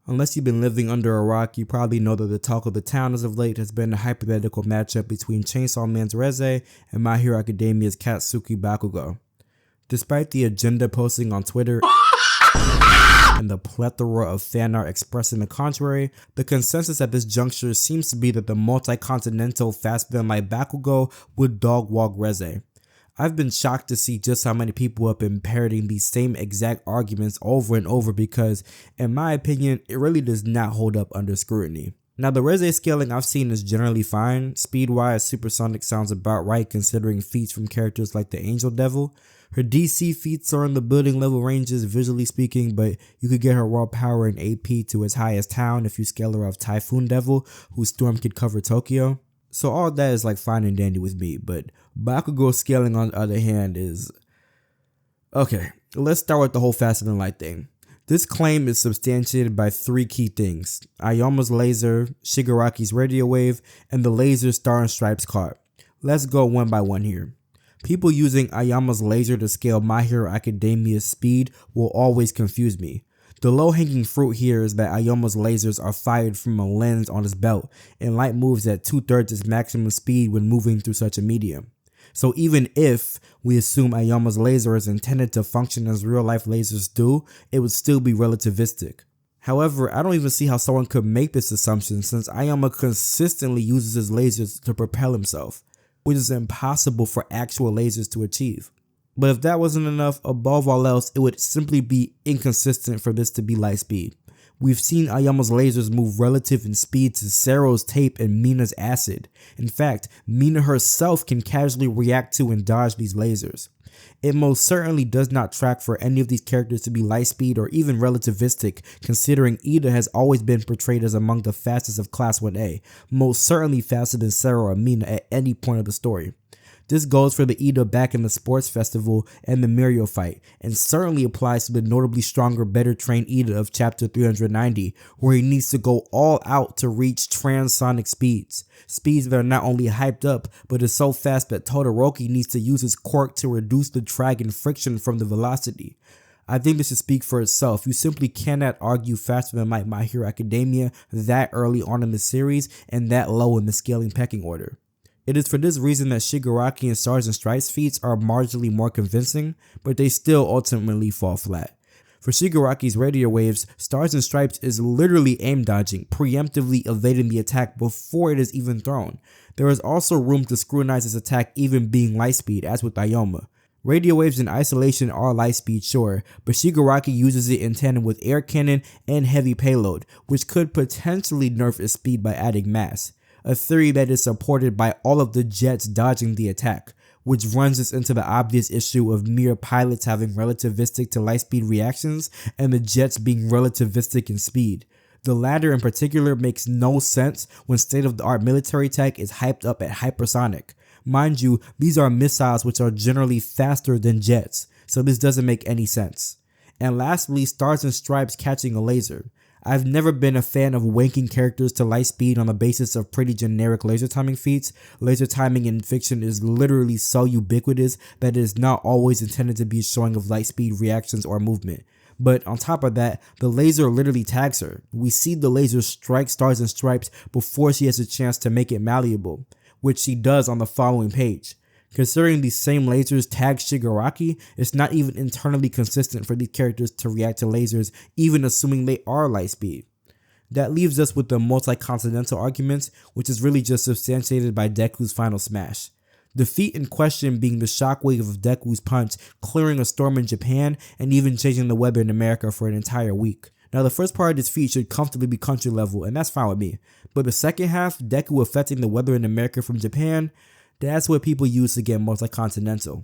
Unless you've been living under a rock, you probably know that the talk of the town as of late has been a hypothetical matchup between Chainsaw Man's Reze and My Hero Academia's Katsuki Bakugo. Despite the agenda posting on Twitter and the plethora of fan art expressing the contrary, the consensus at this juncture seems to be that the multi-continental faster-than-light Bakugo would dog-walk Reze. I've been shocked to see just how many people have been parroting these same exact arguments over and over because, in my opinion, it really does not hold up under scrutiny. Now, the Reze scaling I've seen is generally fine. Speed-wise, Supersonic sounds about right considering feats from characters like the Angel Devil. Her DC feats are in the building level ranges visually speaking, but you could get her raw power and AP to as high as Town if you scale her off Typhoon Devil, whose storm could cover Tokyo. So all that is like fine and dandy with me, but Bakugo scaling on the other hand is... Okay, let's start with the whole faster than light thing. This claim is substantiated by three key things: Aoyama's laser, Shigaraki's radio wave, and the laser Star and Stripes caught. Let's go one by one here. People using Aoyama's laser to scale My Hero Academia's speed will always confuse me. The low-hanging fruit here is that Aoyama's lasers are fired from a lens on his belt, and light moves at 2/3 its maximum speed when moving through such a medium. So even if we assume Aoyama's laser is intended to function as real-life lasers do, it would still be relativistic. However, I don't even see how someone could make this assumption since Aoyama consistently uses his lasers to propel himself, which is impossible for actual lasers to achieve. But if that wasn't enough, above all else, it would simply be inconsistent for this to be light speed. We've seen Aoyama's lasers move relative in speed to Sero's tape and Mina's acid. In fact, Mina herself can casually react to and dodge these lasers. It most certainly does not track for any of these characters to be light speed or even relativistic, considering Ida has always been portrayed as among the fastest of Class 1A, most certainly faster than Sero or Mina at any point of the story. This goes for the Ida back in the sports festival and the Mirio fight, and certainly applies to the notably stronger, better trained Ida of chapter 390, where he needs to go all out to reach transonic speeds. Speeds that are not only hyped up, but is so fast that Todoroki needs to use his quirk to reduce the drag and friction from the velocity. I think this should speak for itself. You simply cannot argue faster than My Hero Academia that early on in the series and that low in the scaling pecking order. It is for this reason that Shigaraki and Stars and Stripes feats are marginally more convincing, but they still ultimately fall flat. For Shigaraki's radio waves, Stars and Stripes is literally aim dodging, preemptively evading the attack before it is even thrown. There is also room to scrutinize this attack even being light speed, as with Aoyama. Radio waves in isolation are light speed, sure, but Shigaraki uses it in tandem with air cannon and heavy payload, which could potentially nerf its speed by adding mass. A theory that is supported by all of the jets dodging the attack, which runs us into the obvious issue of mere pilots having relativistic to light speed reactions and the jets being relativistic in speed. The latter in particular makes no sense when state-of-the-art military tech is hyped up at hypersonic. Mind you, these are missiles which are generally faster than jets, so this doesn't make any sense. And lastly, Stars and Stripes catching a laser. I've never been a fan of wanking characters to light speed on the basis of pretty generic laser timing feats. Laser timing in fiction is literally so ubiquitous that it is not always intended to be a showing of light speed reactions or movement. But on top of that, the laser literally tags her. We see the laser strike Stars and Stripes before she has a chance to make it malleable, which she does on the following page. Considering these same lasers tag Shigaraki, it's not even internally consistent for these characters to react to lasers, even assuming they are light speed. That leaves us with the multi-continental arguments, which is really just substantiated by Deku's final smash. The feat in question being the shockwave of Deku's punch, clearing a storm in Japan and even changing the weather in America for an entire week. Now the first part of this feat should comfortably be country level, and that's fine with me. But the second half, Deku affecting the weather in America from Japan, that's what people use to get multi-continental.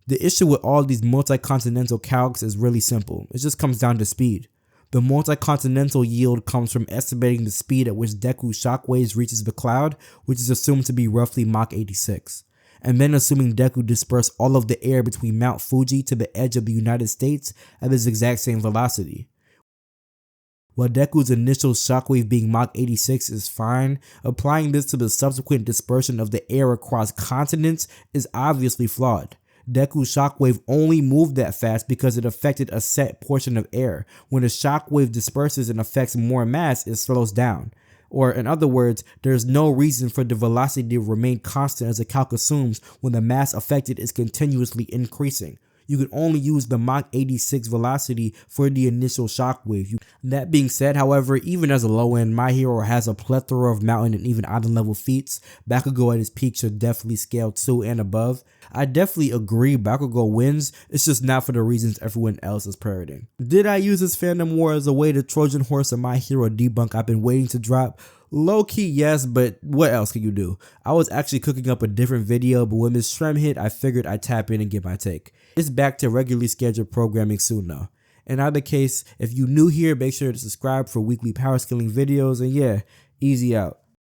The issue with all these multi-continental calcs is really simple. It just comes down to speed. The multi-continental yield comes from estimating the speed at which Deku's shockwaves reaches the cloud, which is assumed to be roughly Mach 86. And then assuming Deku dispersed all of the air between Mount Fuji to the edge of the United States at this exact same velocity. While Deku's initial shockwave being Mach 86 is fine, applying this to the subsequent dispersion of the air across continents is obviously flawed. Deku's shockwave only moved that fast because it affected a set portion of air. When a shockwave disperses and affects more mass, it slows down. Or in other words, there's no reason for the velocity to remain constant as the calc assumes when the mass affected is continuously increasing. You can only use the Mach 86 velocity for the initial shockwave. That being said, however, even as a low end, My Hero has a plethora of mountain and even island level feats. Bakugo at his peak should definitely scale 2 and above. I definitely agree Bakugo wins, it's just not for the reasons everyone else is parroting. Did I use this fandom war as a way to Trojan horse a My Hero debunk I've been waiting to drop? Low key, yes, but what else can you do? I was actually cooking up a different video, but when Miss Shrem hit, I figured I'd tap in and get my take. It's back to regularly scheduled programming soon though. In either case, if you new here, make sure to subscribe for weekly power scaling videos, and yeah, easy out.